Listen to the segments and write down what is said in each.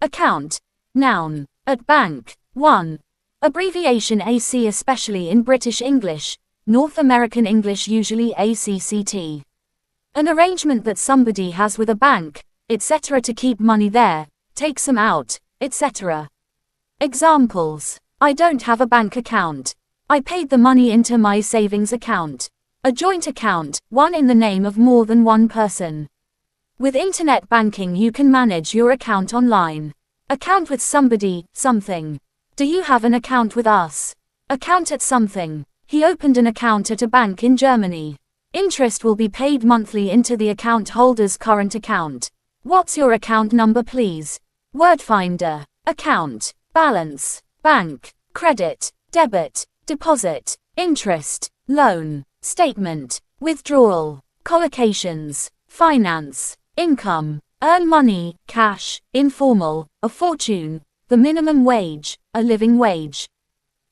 Account. Noun. At bank. 1. Abbreviation AC, especially in British English, North American English usually ACCT. An arrangement that somebody has with a bank, etc. to keep money there, take some out, etc. Examples. I don't have a bank account. I paid the money into my savings account. A joint account, one in the name of more than one person. With internet banking you can manage your account online. Account with somebody, something. Do you have an account with us? Account at something. He opened an account at a bank in Germany. Interest will be paid monthly into the account holder's current account. What's your account number, please? Word finder. Account. Balance. Bank. Credit. Debit. Deposit. Interest. Loan. Statement. Withdrawal. Collocations. Finance. Income. Earn money, cash, informal, a fortune, the minimum wage, a living wage.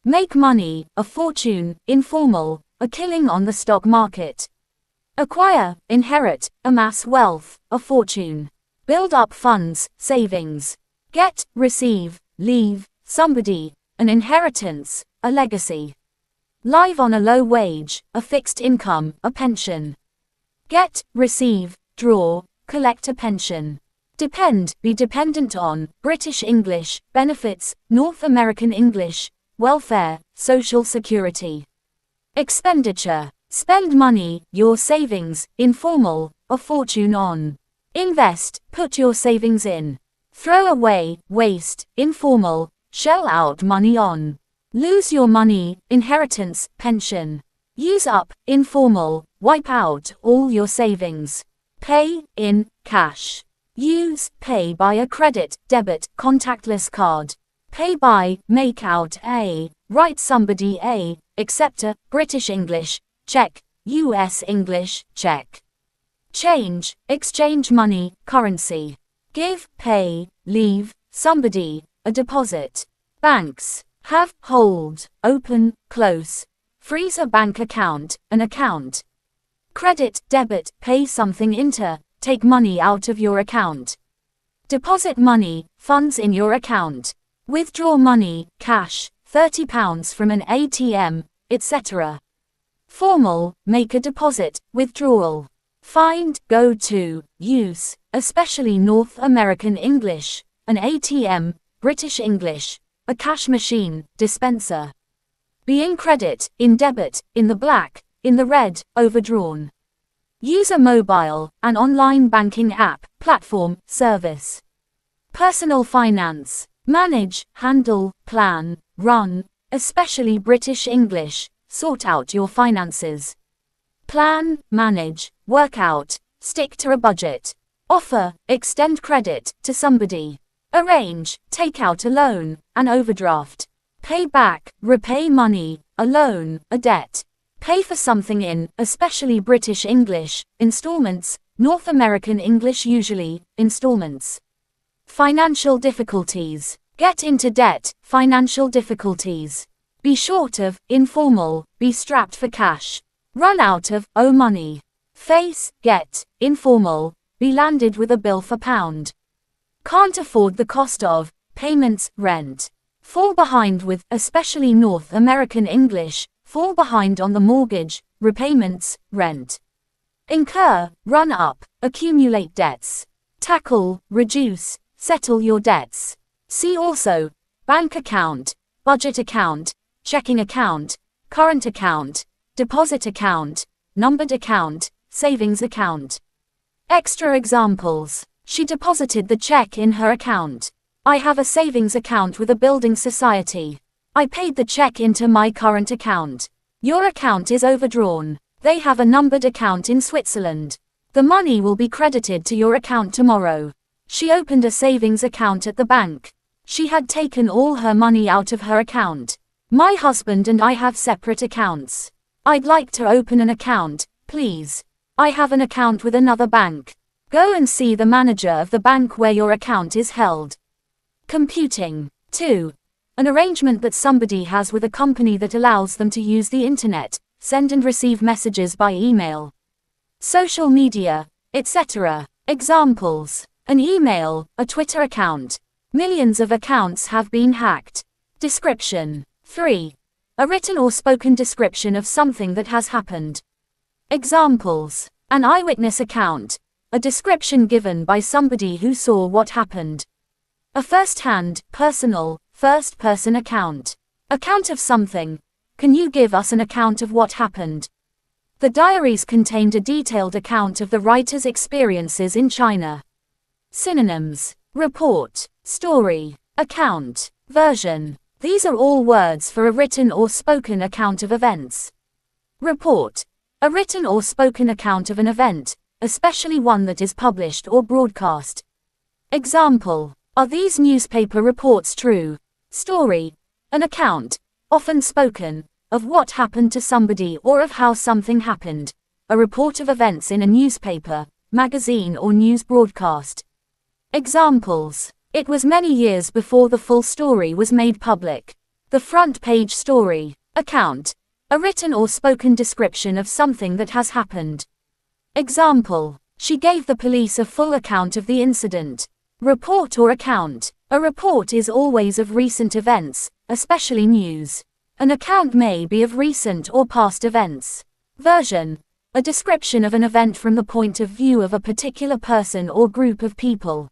Make money, a fortune, informal, a killing on the stock market. Acquire, inherit, amass wealth, a fortune. Build up funds, savings. Get, receive, leave, somebody, an inheritance, a legacy. Live on a low wage, a fixed income, a pension. Get, receive, draw, collect a pension. Depend, be dependent on, British English, benefits, North American English, welfare, social security. Expenditure, spend money, your savings, informal, a fortune on. Invest, put your savings in. Throw away, waste, informal, shell out money on. Lose your money, inheritance, pension. Use up, informal, wipe out all your savings. Pay, in, cash. Use, pay by a credit, debit, contactless card. Pay by, make out a, write somebody a, accept a, British English, check, US English, check. Change, exchange money, currency. Give, pay, leave, somebody, a deposit. Banks. Have, hold, open, close. Freeze a bank account, an account. Credit, debit, pay something into, take money out of your account. Deposit money, funds in your account. Withdraw money, cash, £30 from an ATM, etc. Formal, make a deposit, withdrawal. Find, go to, use, especially North American English, an ATM, British English, a cash machine, dispenser. Be in credit, in debit, in the black, in the red, overdrawn. Use a mobile, an online banking app, platform, service. Personal finance. Manage, handle, plan, run, especially British English, sort out your finances. Plan, manage, work out, stick to a budget. Offer, extend credit to somebody. Arrange, take out a loan, an overdraft. Pay back, repay money, a loan, a debt. Pay for something in, especially British English, installments, North American English usually, installments. Financial difficulties. Get into debt, financial difficulties. Be short of, informal, be strapped for cash. Run out of, owe money. Face, get, informal, be landed with a bill for £. Can't afford the cost of, payments, rent. Fall behind with, especially North American English, fall behind on the mortgage, repayments, rent. Incur, run up, accumulate debts. Tackle, reduce, settle your debts. See also, bank account, budget account, checking account, current account, deposit account, numbered account, savings account. Extra examples. She deposited the check in her account. I have a savings account with a building society. I paid the check into my current account. Your account is overdrawn. They have a numbered account in Switzerland. The money will be credited to your account tomorrow. She opened a savings account at the bank. She had taken all her money out of her account. My husband and I have separate accounts. I'd like to open an account, please. I have an account with another bank. Go and see the manager of the bank where your account is held. Computing. 2. An arrangement that somebody has with a company that allows them to use the internet, send and receive messages by email, social media, etc. Examples. An email, a Twitter account. Millions of accounts have been hacked. Description. 3. A written or spoken description of something that has happened. Examples. An eyewitness account. A description given by somebody who saw what happened. A first-hand, personal, first-person account. Account of something. Can you give us an account of what happened? The diaries contained a detailed account of the writer's experiences in China. Synonyms. Report, story, account, version. These are all words for a written or spoken account of events. Report. A written or spoken account of an event, especially one that is published or broadcast. Example. Are these newspaper reports true? Story. An account, often spoken, of what happened to somebody or of how something happened. A report of events in a newspaper, magazine or news broadcast. Examples. It was many years before the full story was made public. The front page story. Account. A written or spoken description of something that has happened. Example. She gave the police a full account of the incident. Report or account. A report is always of recent events, especially news. An account may be of recent or past events. Version. A description of an event from the point of view of a particular person or group of people.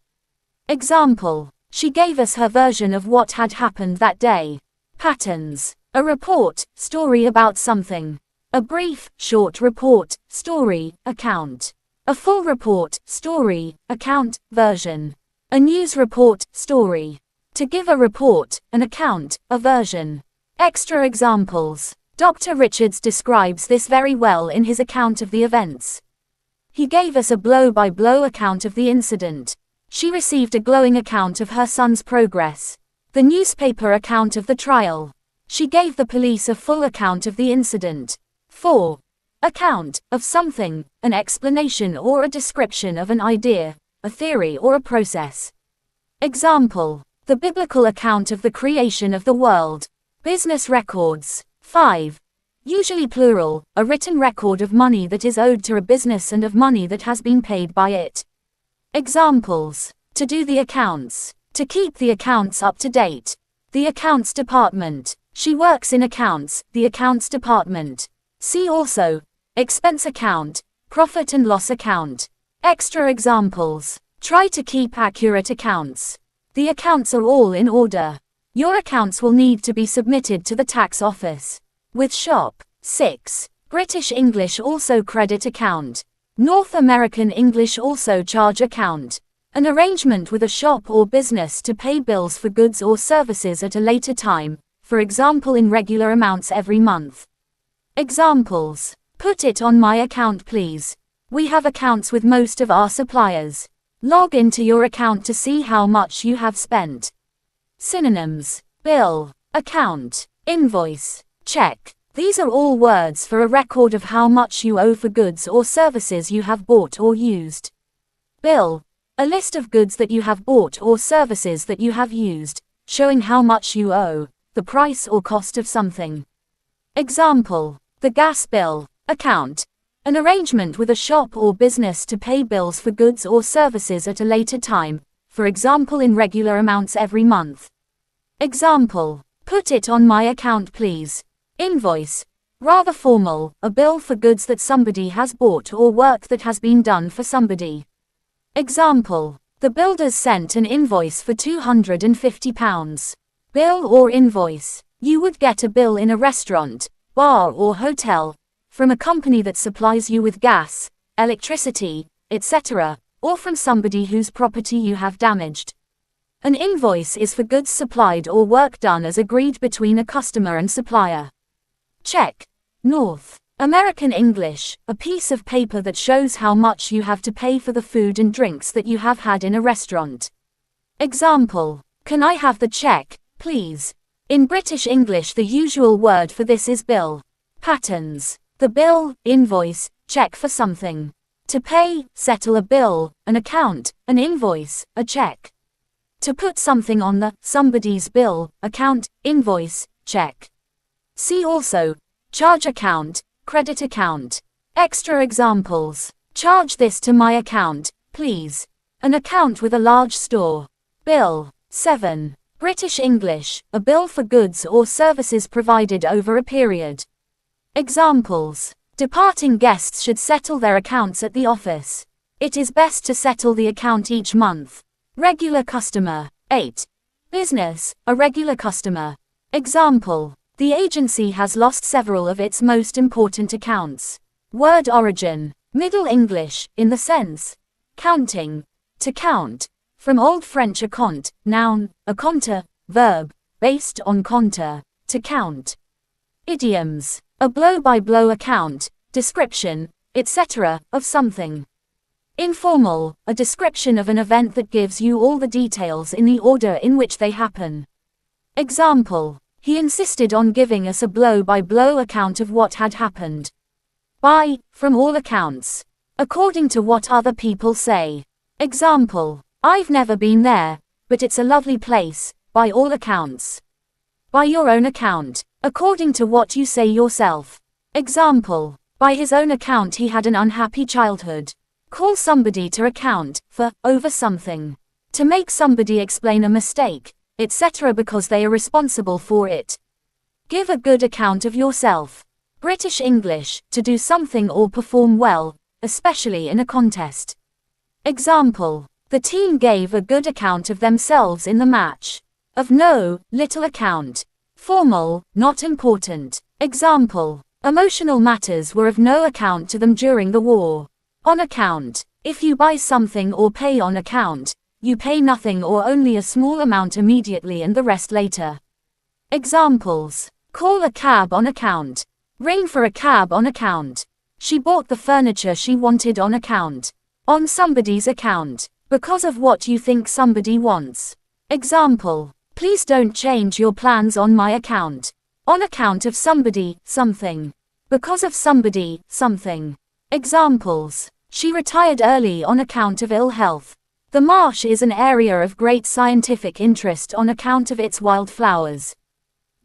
Example. She gave us her version of what had happened that day. Patterns. A report, story about something. A brief, short report, story, account. A full report, story, account, version. A news report, story. To give a report, an account, a version. Extra examples. Dr. Richards describes this very well in his account of the events. He gave us a blow-by-blow account of the incident. She received a glowing account of her son's progress. The newspaper account of the trial. She gave the police a full account of the incident. 4. Account of something, an explanation or a description of an idea, a theory or a process. Example. The biblical account of the creation of the world. Business records. 5. Usually plural, a written record of money that is owed to a business and of money that has been paid by it. Examples. To do the accounts. To keep the accounts up to date. The accounts department. She works in accounts, the accounts department. See also. Expense account, profit and loss account. Extra examples. Try to keep accurate accounts. The accounts are all in order. Your accounts will need to be submitted to the tax office. With shop. 6. British English also credit account. North American English also charge account. An arrangement with a shop or business to pay bills for goods or services at a later time, for example in regular amounts every month. Examples. Put it on my account please. We have accounts with most of our suppliers. Log into your account to see how much you have spent. Synonyms. Bill, account, invoice, check. These are all words for a record of how much you owe for goods or services you have bought or used. Bill, a list of goods that you have bought or services that you have used, showing how much you owe, the price or cost of something. Example. The gas bill, account. An arrangement with a shop or business to pay bills for goods or services at a later time, for example in regular amounts every month. Example. Put it on my account please. Invoice. Rather formal, a bill for goods that somebody has bought or work that has been done for somebody. Example. The builders sent an invoice for £250. Bill or invoice. You would get a bill in a restaurant, bar or hotel, from a company that supplies you with gas, electricity, etc., or from somebody whose property you have damaged. An invoice is for goods supplied or work done as agreed between a customer and supplier. Check. North American English, a piece of paper that shows how much you have to pay for the food and drinks that you have had in a restaurant. Example. Can I have the check, please? In British English the usual word for this is bill. Patterns. The bill, invoice, check for something. To pay, settle a bill, an account, an invoice, a check. To put something on the, somebody's bill, account, invoice, check. See also. Charge account, credit account. Extra examples. Charge this to my account, please. An account with a large store. Bill. 7. British English, a bill for goods or services provided over a period. Examples. Departing guests should settle their accounts at the office. It is best to settle the account each month. Regular customer. 8. Business, a regular customer. Example. The agency has lost several of its most important accounts. Word origin. Middle English, in the sense. Counting. To count. From Old French aconte, noun, aconter, verb, based on computare, to count. Idioms. A blow-by-blow account, description, etc., of something. Informal, a description of an event that gives you all the details in the order in which they happen. Example. He insisted on giving us a blow-by-blow account of what had happened. By, from all accounts. According to what other people say. Example. I've never been there, but it's a lovely place, by all accounts. By your own account. According to what you say yourself. Example. By his own account he had an unhappy childhood. Call somebody to account, for, over something. To make somebody explain a mistake, etc. because they are responsible for it. Give a good account of yourself. British English, to do something or perform well, especially in a contest. Example. The team gave a good account of themselves in the match. Of no, little account. Formal, not important. Example. Emotional matters were of no account to them during the war. On account. If you buy something or pay on account, you pay nothing or only a small amount immediately and the rest later. Examples. Call a cab on account. Ring for a cab on account. She bought the furniture she wanted on account. On somebody's account. Because of what you think somebody wants. Example. Please don't change your plans on my account. On account of somebody, something. Because of somebody, something. Examples. She retired early on account of ill health. The marsh is an area of great scientific interest on account of its wildflowers.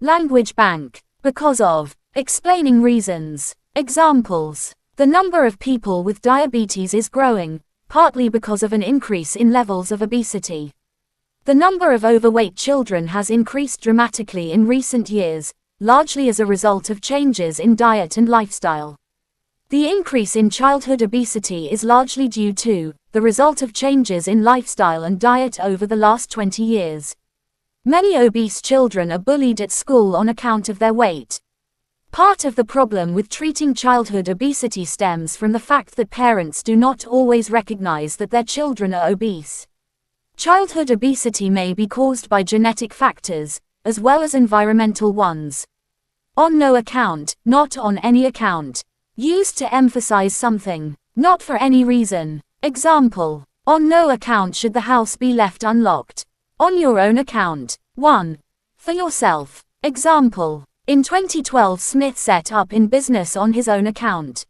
Language bank. Because of. Explaining reasons. Examples. The number of people with diabetes is growing, partly because of an increase in levels of obesity. The number of overweight children has increased dramatically in recent years, largely as a result of changes in diet and lifestyle. The increase in childhood obesity is largely due to the result of changes in lifestyle and diet over the last 20 years. Many obese children are bullied at school on account of their weight. Part of the problem with treating childhood obesity stems from the fact that parents do not always recognize that their children are obese. Childhood obesity may be caused by genetic factors, as well as environmental ones. On no account, not on any account. Used to emphasize something, not for any reason. Example. On no account should the house be left unlocked. On your own account. 1. For yourself. Example. In 2012 Smith set up in business on his own account.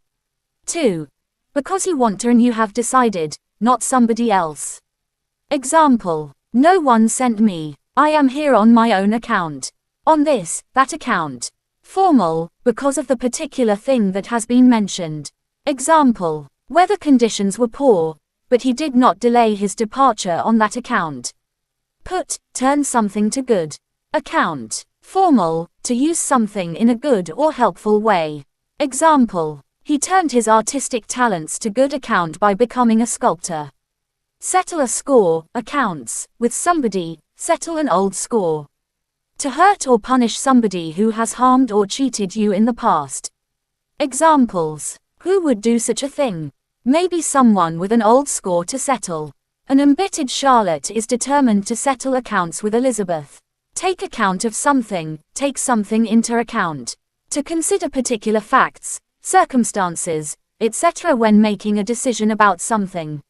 2. Because you want to and you have decided, not somebody else. Example. No one sent me. I am here on my own account. On this, that account. Formal, because of the particular thing that has been mentioned. Example. Weather conditions were poor, but he did not delay his departure on that account. Put, turn something to good. Account. Formal, to use something in a good or helpful way. Example. He turned his artistic talents to good account by becoming a sculptor. Settle a score, accounts, with somebody, settle an old score. To hurt or punish somebody who has harmed or cheated you in the past. Examples. Who would do such a thing? Maybe someone with an old score to settle. An embittered Charlotte is determined to settle accounts with Elizabeth. Take account of something, take something into account. To consider particular facts, circumstances, etc. when making a decision about something.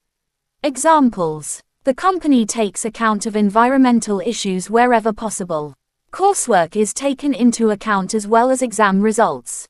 Examples. The company takes account of environmental issues wherever possible. Coursework is taken into account as well as exam results.